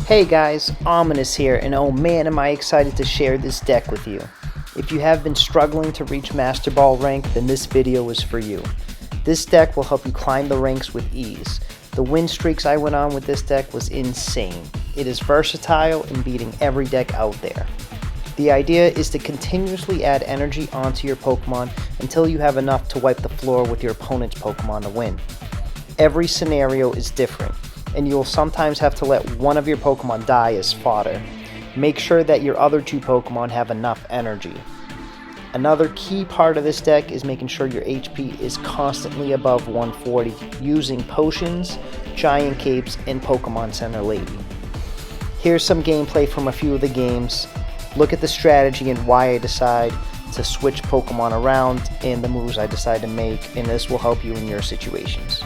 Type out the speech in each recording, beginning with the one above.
Hey guys, Ominous here, and oh man am I excited to share this deck with you. If you have been struggling to reach Master Ball rank, then this video is for you. This deck will help you climb the ranks with ease. The win streaks I went on with this deck was insane. It is versatile in beating every deck out there. The idea is to continuously add energy onto your Pokemon until you have enough to wipe the floor with your opponent's Pokemon to win. Every scenario is different, and you'll sometimes have to let one of your Pokemon die as fodder. Make sure that your other two Pokemon have enough energy. Another key part of this deck is making sure your HP is constantly above 140 using potions, giant capes, and Pokemon Center Lady. Here's some gameplay from a few of the games. Look at the strategy and why I decide to switch Pokemon around and the moves I decide to make, and this will help you in your situations.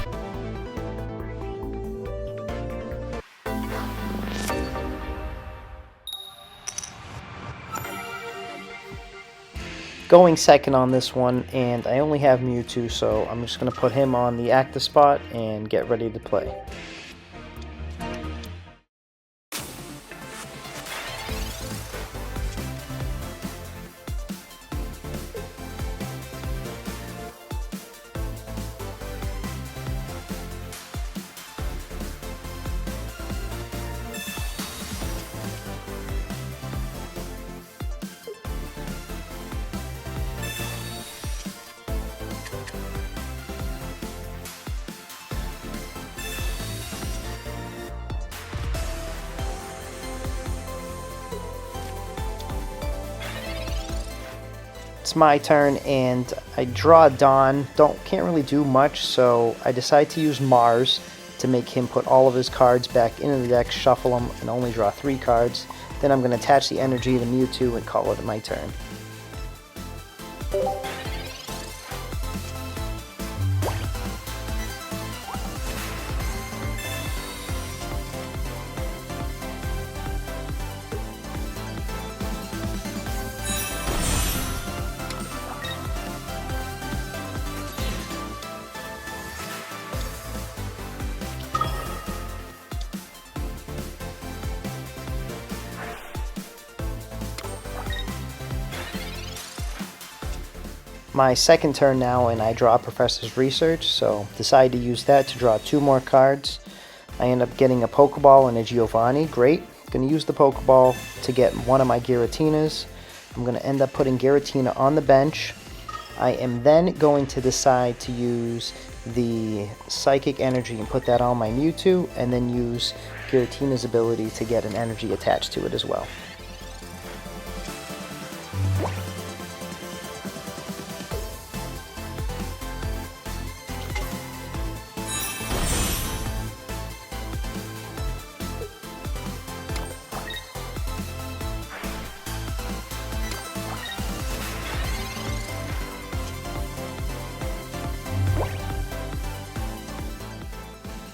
Going second on this one, and I only have Mewtwo, so I'm just going to put him on the active spot and get ready to play. It's my turn, and I draw Dawn. Can't really do much, so I decide to use Mars to make him put all of his cards back into the deck, shuffle them, and only draw 3 cards. Then I'm going to attach the energy to Mewtwo and call it my turn. My second turn now, and I draw Professor's Research, so decide to use that to draw 2 more cards. I end up getting a Pokeball and a Giovanni. Great. Going to use the Pokeball to get one of my Giratinas. I'm going to end up putting Giratina on the bench. I am then going to decide to use the Psychic Energy and put that on my Mewtwo, and then use Giratina's ability to get an energy attached to it as well.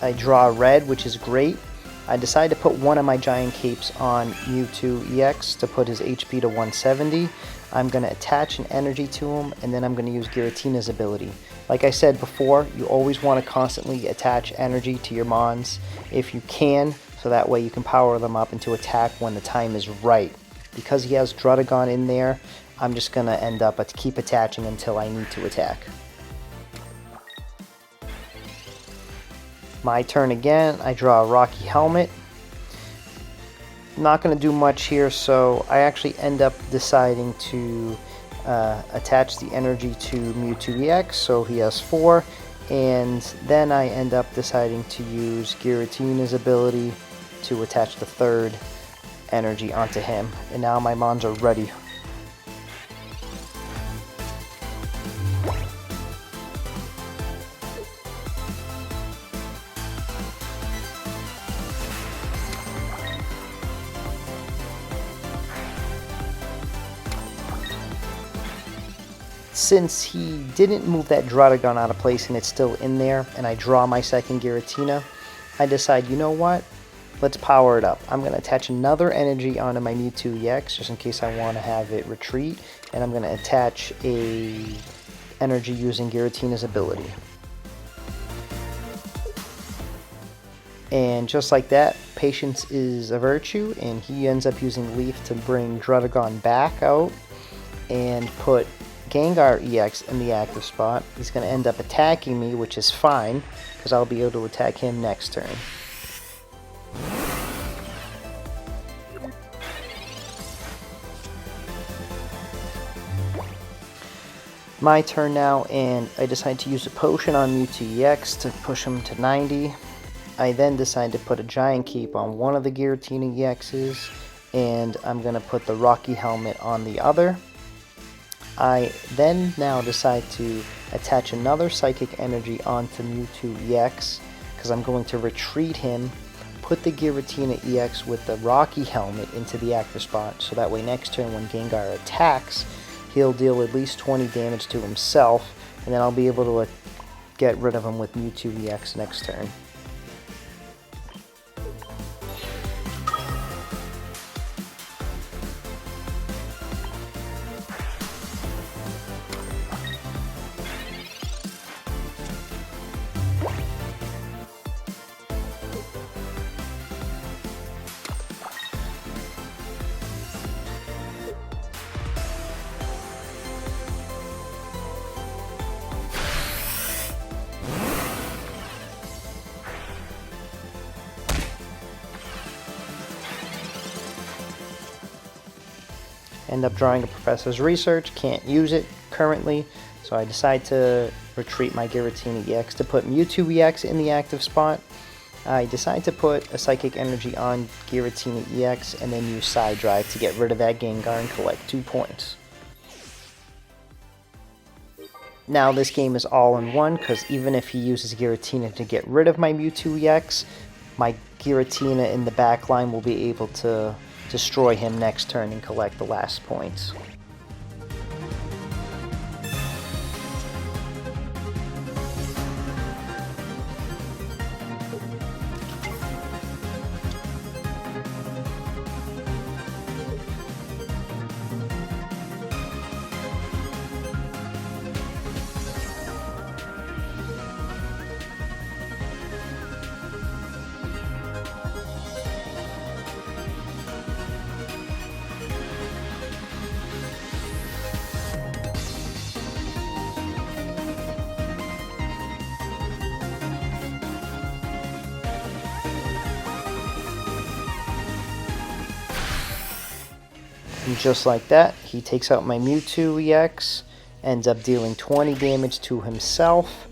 I draw red, which is great. I decide to put one of my giant capes on Mewtwo EX to put his HP to 170. I'm going to attach an energy to him, and then I'm going to use Giratina's ability. Like I said before, you always want to constantly attach energy to your Mons if you can, so that way you can power them up into attack when the time is right. Because he has Druddigon in there, I'm just going to end up keep attaching until I need to attack. My turn again. I draw a Rocky Helmet. Not going to do much here, so I actually end up deciding to attach the energy to Mewtwo EX, so he has 4, and then I end up deciding to use Giratina's ability to attach the 3rd energy onto him, and now my Mons are ready. Since he didn't move that Druddigon out of place and it's still in there, and I draw my second Giratina, I decide, you know what? Let's power it up. I'm going to attach another energy onto my Mewtwo EX, just in case I want to have it retreat, and I'm going to attach a energy using Giratina's ability. And just like that, patience is a virtue, and he ends up using Leaf to bring Druddigon back out and put Gengar EX in the active spot. He's going to end up attacking me, which is fine, because I'll be able to attack him next turn. My turn now, and I decide to use a potion on Mewtwo EX to push him to 90. I then decide to put a Giant Cape on one of the Giratina EXs, and I'm going to put the Rocky Helmet on the other. I then now decide to attach another Psychic Energy onto Mewtwo EX, because I'm going to retreat him, put the Giratina EX with the Rocky Helmet into the active spot, so that way next turn when Gengar attacks, he'll deal at least 20 damage to himself, and then I'll be able to get rid of him with Mewtwo EX next turn. End up drawing a Professor's Research, can't use it currently, so I decide to retreat my Giratina EX to put Mewtwo EX in the active spot. I decide to put a Psychic Energy on Giratina EX and then use Side Drive to get rid of that Gengar and collect 2 points. Now this game is all in one, because even if he uses Giratina to get rid of my Mewtwo EX, my Giratina in the back line will be able to destroy him next turn and collect the last points. And just like that, he takes out my Mewtwo EX, ends up dealing 20 damage to himself.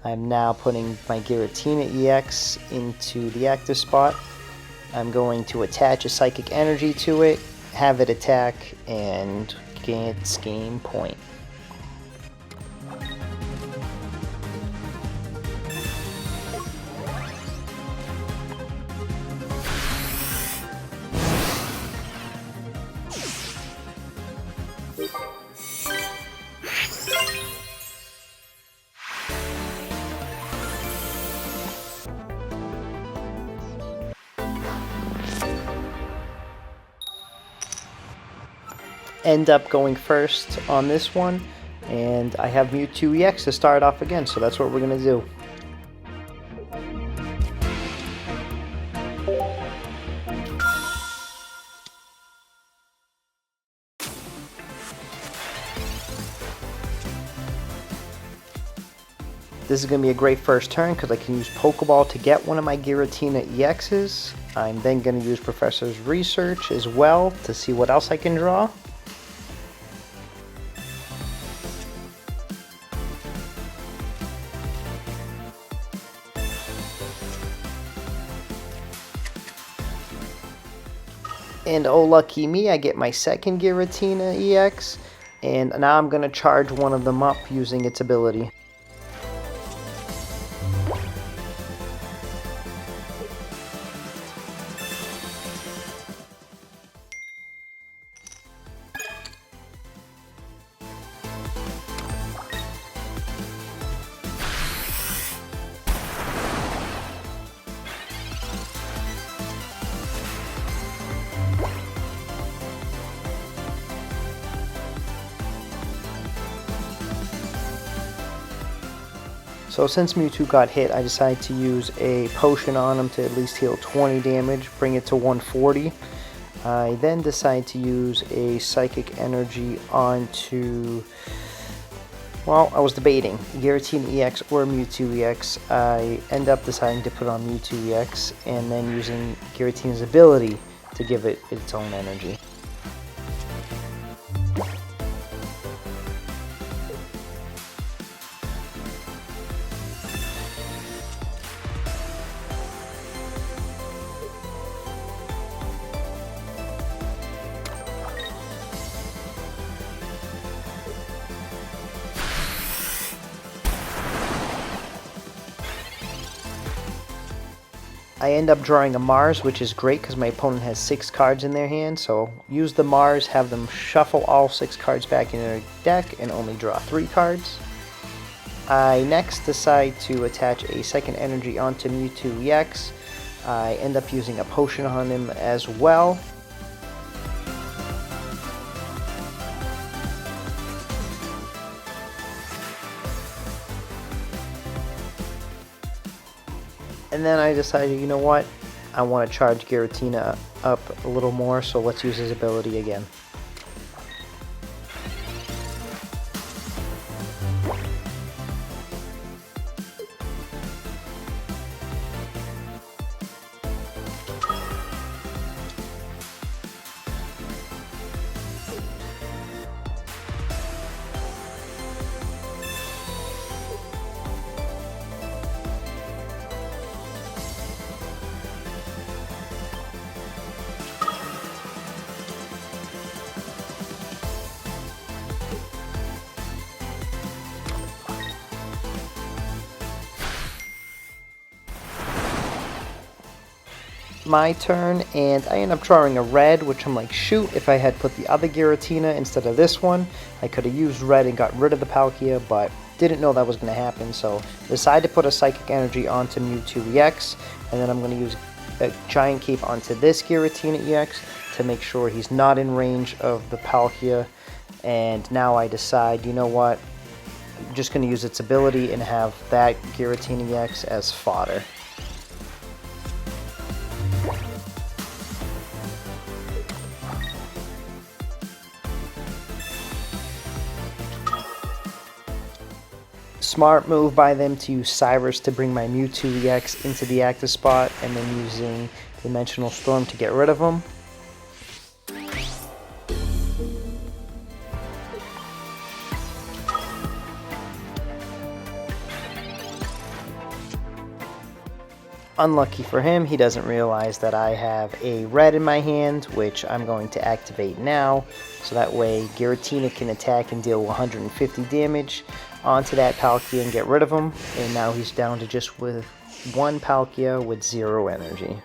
I'm now putting my Giratina EX into the active spot. I'm going to attach a Psychic Energy to it, have it attack, and get its game point. End up going first on this one, and I have Mewtwo EX to start off again, so that's what we're going to do. This is going to be a great first turn because I can use Pokeball to get one of my Giratina EXs. I'm then going to use Professor's Research as well to see what else I can draw. And oh lucky me, I get my second Giratina EX, and now I'm going to charge one of them up using its ability. So since Mewtwo got hit, I decided to use a potion on him to at least heal 20 damage, bring it to 140. I then decided to use a Psychic Energy onto, well, I was debating Giratina EX or Mewtwo EX. I end up deciding to put on Mewtwo EX and then using Giratina's ability to give it its own energy. I end up drawing a Mars, which is great because my opponent has 6 cards in their hand, so use the Mars, have them shuffle all 6 cards back in their deck, and only draw 3 cards. I next decide to attach a second energy onto Mewtwo EX. I end up using a potion on him as well. And then I decided, you know what, I want to charge Giratina up a little more, so let's use his ability again. My turn, and I end up drawing a red, which I'm like, shoot, if I had put the other Giratina instead of this one, I could have used red and got rid of the Palkia, but didn't know that was going to happen, so decided to put a Psychic Energy onto Mewtwo EX, and then I'm going to use a Giant Cape onto this Giratina EX to make sure he's not in range of the Palkia, and now I decide, you know what, I'm just going to use its ability and have that Giratina EX as fodder. Smart move by them to use Cyrus to bring my Mewtwo EX into the active spot, and then using Dimensional Storm to get rid of him. Unlucky for him, he doesn't realize that I have a red in my hand, which I'm going to activate now, so that way Giratina can attack and deal 150 damage onto that Palkia and get rid of him, and now he's down to just with one Palkia with 0 energy.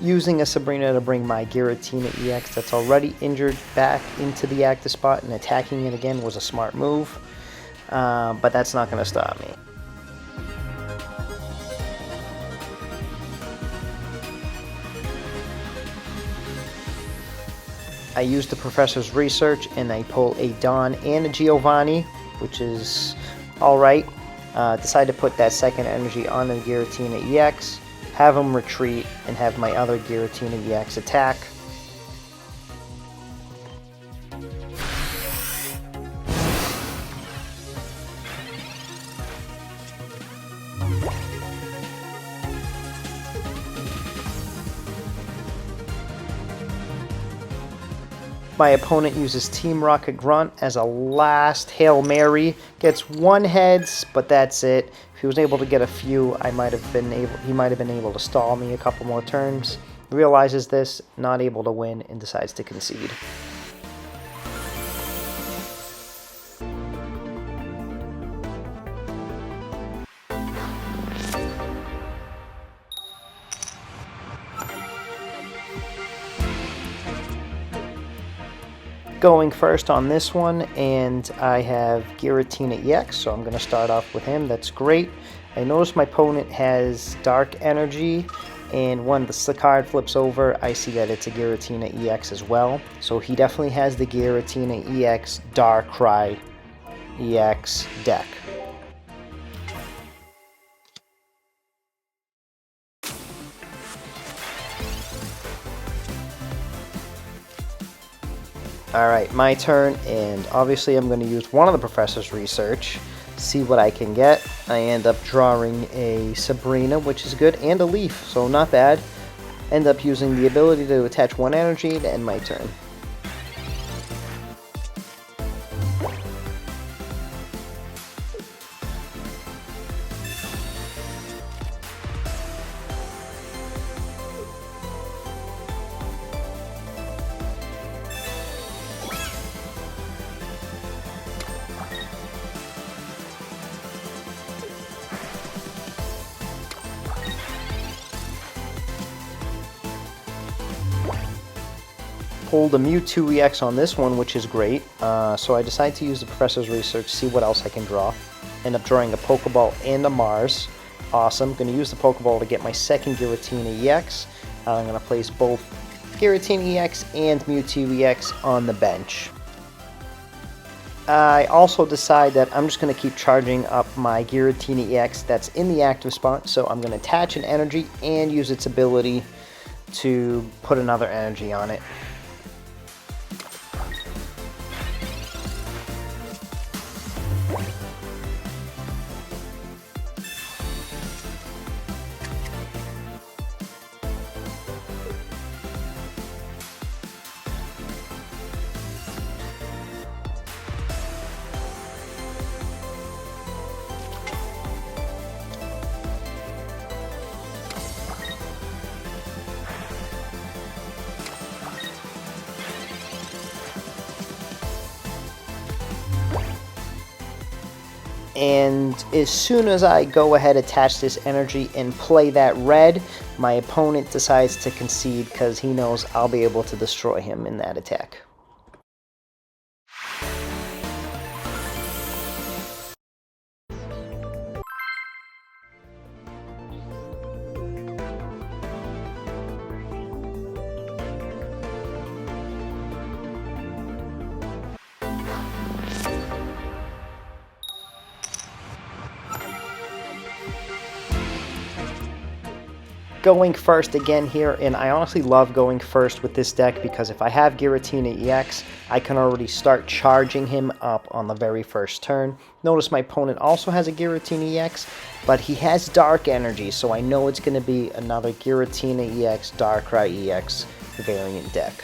Using a Sabrina to bring my Giratina EX that's already injured back into the active spot and attacking it again was a smart move, but that's not going to stop me. I used the Professor's Research and I pull a Dawn and a Giovanni, which is alright. Decided to put that second energy on the Giratina EX. Have him retreat, and have my other Giratina EX attack. My opponent uses Team Rocket Grunt as a last Hail Mary. Gets 1 heads, but that's it. If he was able to get a few, he might have been able to stall me a couple more turns. Realizes this, not able to win, and decides to concede. Going first on this one, and I have Giratina EX, so I'm going to start off with him. That's great. I notice my opponent has Dark Energy, and when the card flips over, I see that it's a Giratina EX as well. So he definitely has the Giratina EX Darkrai EX deck. Alright, my turn, and obviously I'm going to use one of the Professor's Research, see what I can get. I end up drawing a Sabrina, which is good, and a Leaf, so not bad. End up using the ability to attach one energy to end my turn. Pulled a Mewtwo EX on this one, which is great. So I decided to use the Professor's Research, see what else I can draw. End up drawing a Pokeball and a Mars. Awesome. Going to use the Pokeball to get my second Giratina EX. I'm going to place both Giratina EX and Mewtwo EX on the bench. I also decide that I'm just going to keep charging up my Giratina EX that's in the active spot. So I'm going to attach an energy and use its ability to put another energy on it. And as soon as I go ahead, attach this energy and play that red, my opponent decides to concede because he knows I'll be able to destroy him in that attack. Going first again here, and I honestly love going first with this deck because if I have Giratina EX, I can already start charging him up on the very first turn. Notice my opponent also has a Giratina EX, but he has Dark Energy, so I know it's going to be another Giratina EX, Darkrai EX variant deck.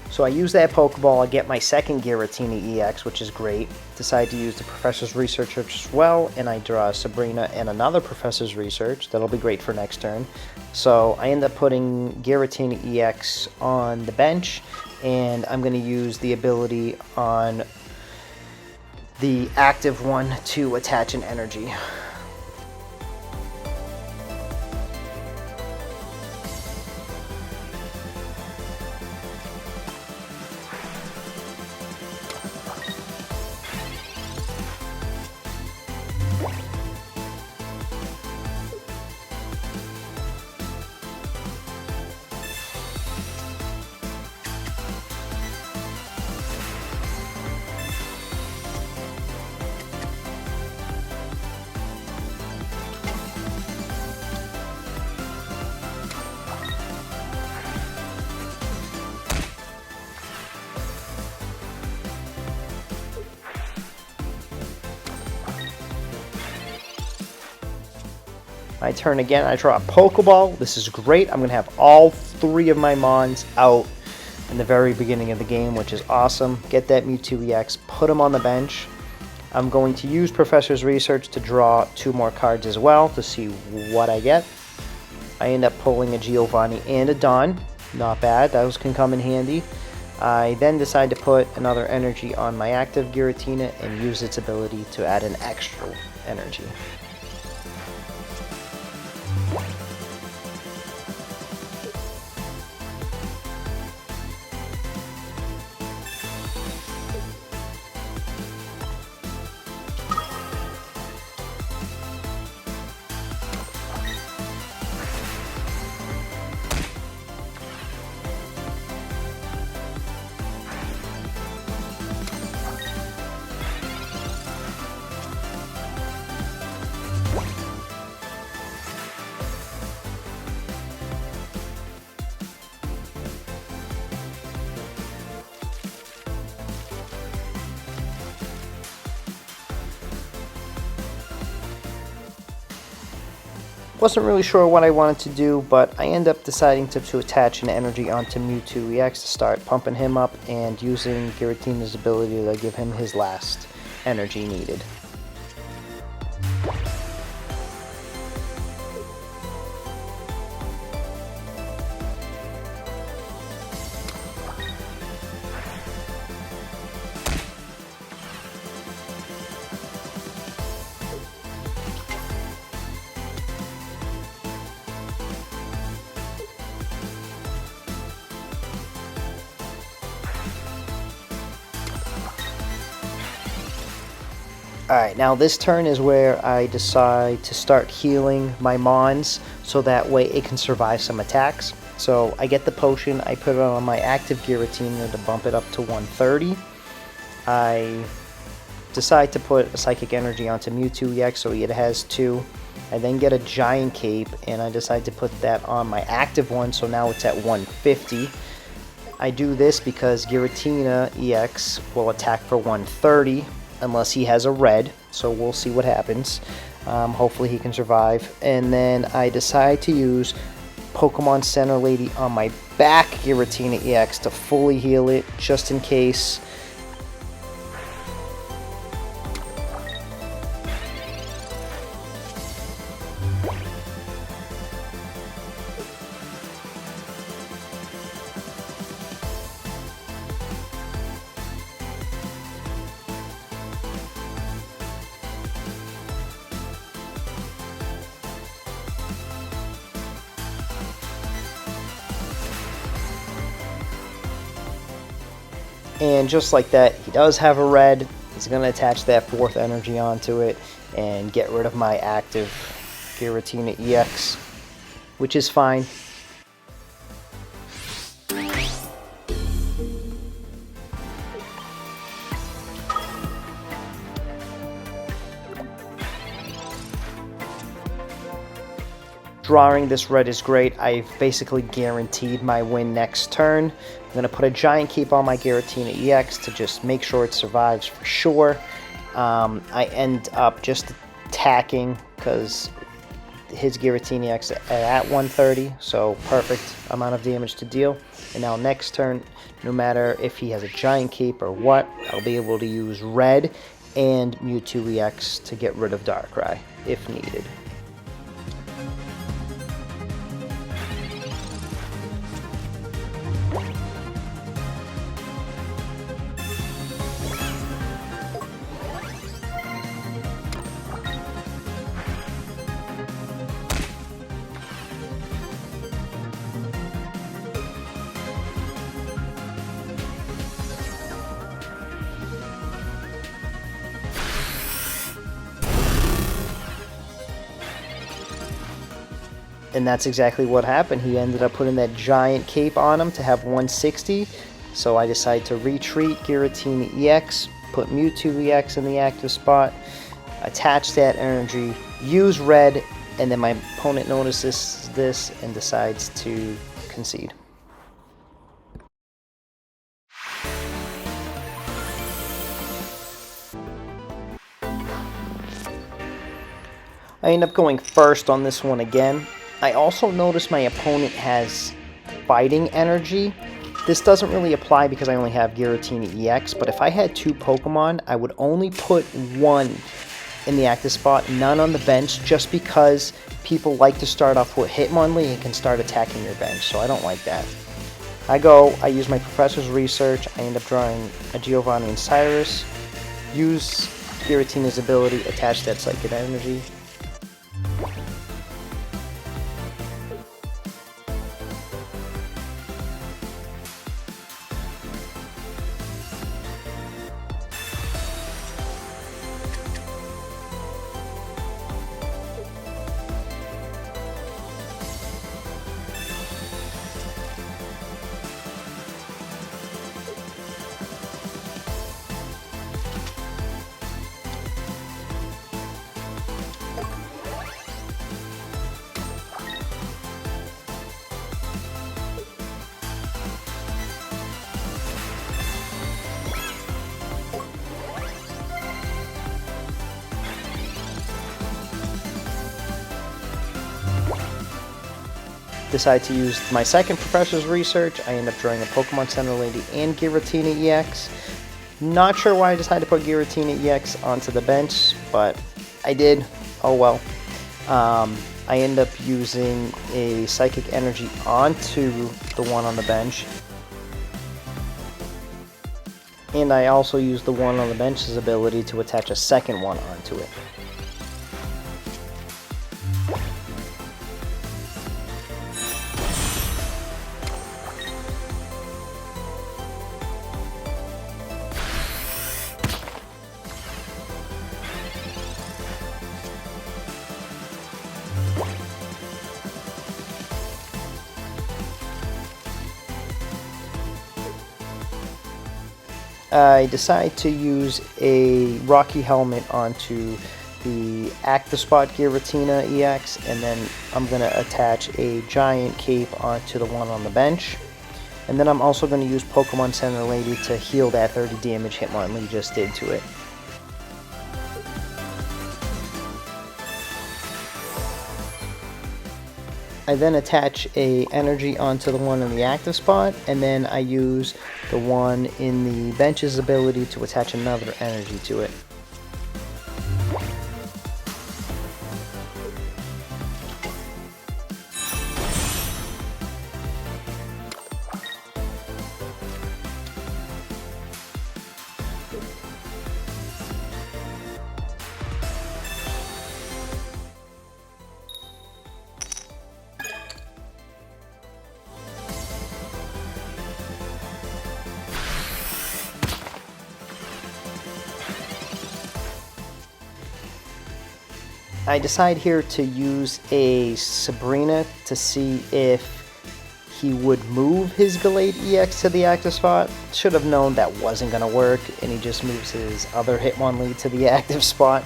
So I use that Pokeball, I get my second Giratina EX, which is great. Decide to use the Professor's Research as well, and I draw a Sabrina and another Professor's Research. That'll be great for next turn. So I end up putting Giratina EX on the bench, and I'm going to use the ability on the active one to attach an energy. My turn again, I draw a Pokeball. This is great. I'm going to have all three of my Mons out in the very beginning of the game, which is awesome. Get that Mewtwo EX, put him on the bench. I'm going to use Professor's Research to draw two more cards as well to see what I get. I end up pulling a Giovanni and a Dawn. Not bad. Those can come in handy. I then decide to put another energy on my active Giratina and use its ability to add an extra energy. Wasn't really sure what I wanted to do, but I end up deciding to attach an energy onto Mewtwo EX to start pumping him up and using Giratina's ability to give him his last energy needed. Alright, now this turn is where I decide to start healing my Mons so that way it can survive some attacks. So I get the potion, I put it on my active Giratina to bump it up to 130. I decide to put a Psychic Energy onto Mewtwo EX so it has 2. I then get a Giant Cape and I decide to put that on my active one so now it's at 150. I do this because Giratina EX will attack for 130. Unless he has a red, so we'll see what happens. Hopefully he can survive. And then I decide to use Pokemon Center Lady on my back Giratina EX to fully heal it, just in case. And just like that, he does have a red. He's going to attach that 4th energy onto it and get rid of my active Giratina EX, which is fine. Drawing this red is great. I've basically guaranteed my win next turn. I'm going to put a Giant Cape on my Giratina EX to just make sure it survives for sure. I end up just attacking because his Giratina EX at 130, so perfect amount of damage to deal. And now next turn, no matter if he has a Giant Cape or what, I'll be able to use red and Mewtwo EX to get rid of Darkrai if needed. And that's exactly what happened. He ended up putting that Giant Cape on him to have 160. So I decided to retreat Giratina EX, put Mewtwo EX in the active spot, attach that energy, use red, and then my opponent notices this and decides to concede. I end up going first on this one again. I also notice my opponent has fighting energy. This doesn't really apply because I only have Giratina EX, but if I had 2 Pokemon, I would only put 1 in the active spot, none on the bench, just because people like to start off with Hitmonlee and can start attacking your bench, so I don't like that. I use my Professor's Research, I end up drawing a Giovanni and Cyrus, use Giratina's ability, attach that Psychic Energy. decide to use my second Professor's Research. I end up drawing a Pokemon Center Lady and Giratina EX. Not sure why I decided to put Giratina EX onto the bench, but I did. Oh well. I end up using a Psychic Energy onto the one on the bench. And I also used the one on the bench's ability to attach a second one onto it. I decide to use a Rocky Helmet onto the Active Spot Giratina EX, and then I'm going to attach a Giant Cape onto the one on the bench. And then I'm also going to use Pokemon Center Lady to heal that 30 damage Hitmonlee just did to it. I then attach a energy onto the one in the active spot, and then I use the one in the bench's ability to attach another energy to it. I decide here to use a Sabrina to see if he would move his Gallade EX to the active spot. Should have known that wasn't going to work, and he just moves his other Hitmonlee to the active spot.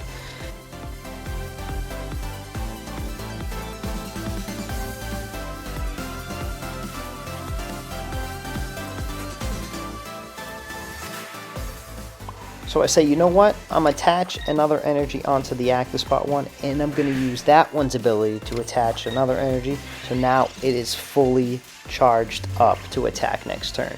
So I say, you know what, I'm going to attach another energy onto the active spot one, and I'm going to use that one's ability to attach another energy, so now it is fully charged up to attack next turn.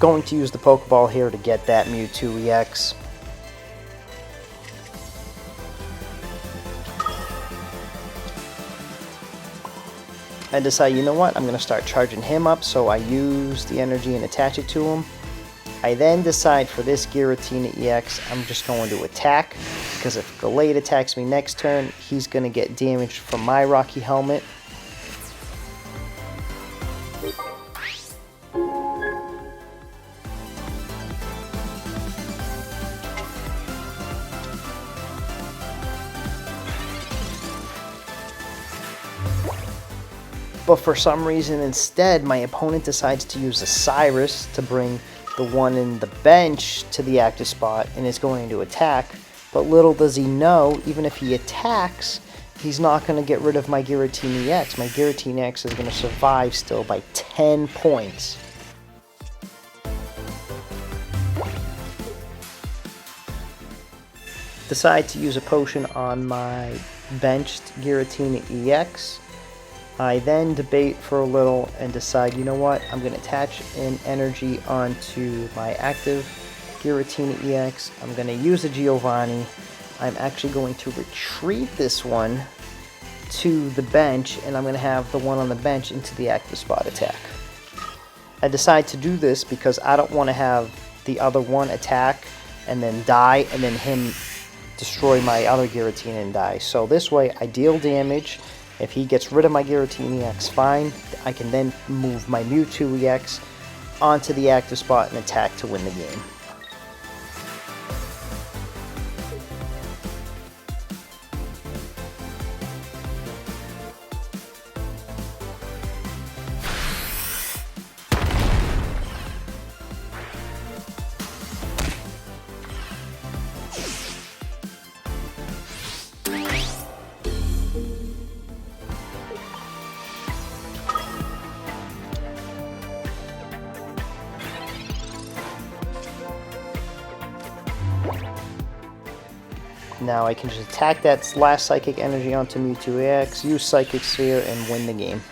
Going to use the Pokeball here to get that Mewtwo EX. I decide, you know what, I'm going to start charging him up, so I use the energy and attach it to him. I then decide for this Giratina EX, I'm just going to attack, because if Gallade attacks me next turn, he's going to get damaged from my Rocky Helmet. But for some reason instead, my opponent decides to use a Cyrus to bring the one in the bench to the active spot and is going to attack. But little does he know, even if he attacks, he's not going to get rid of my Giratina EX. My Giratina EX is going to survive still by 10 points. Decide to use a potion on my benched Giratina EX. I then debate for a little and decide, you know what, I'm going to attach an energy onto my active Giratina EX. I'm going to use a Giovanni. I'm actually going to retreat this one to the bench, and I'm going to have the one on the bench into the active spot attack. I decide to do this because I don't want to have the other one attack and then die, and then him destroy my other Giratina and die. So this way, I deal damage. If he gets rid of my Giratina EX, fine. I can then move my Mewtwo EX onto the active spot and attack to win the game. Now I can just attack that last Psychic Energy onto Mewtwo EX, use Psychic Sphere, and win the game.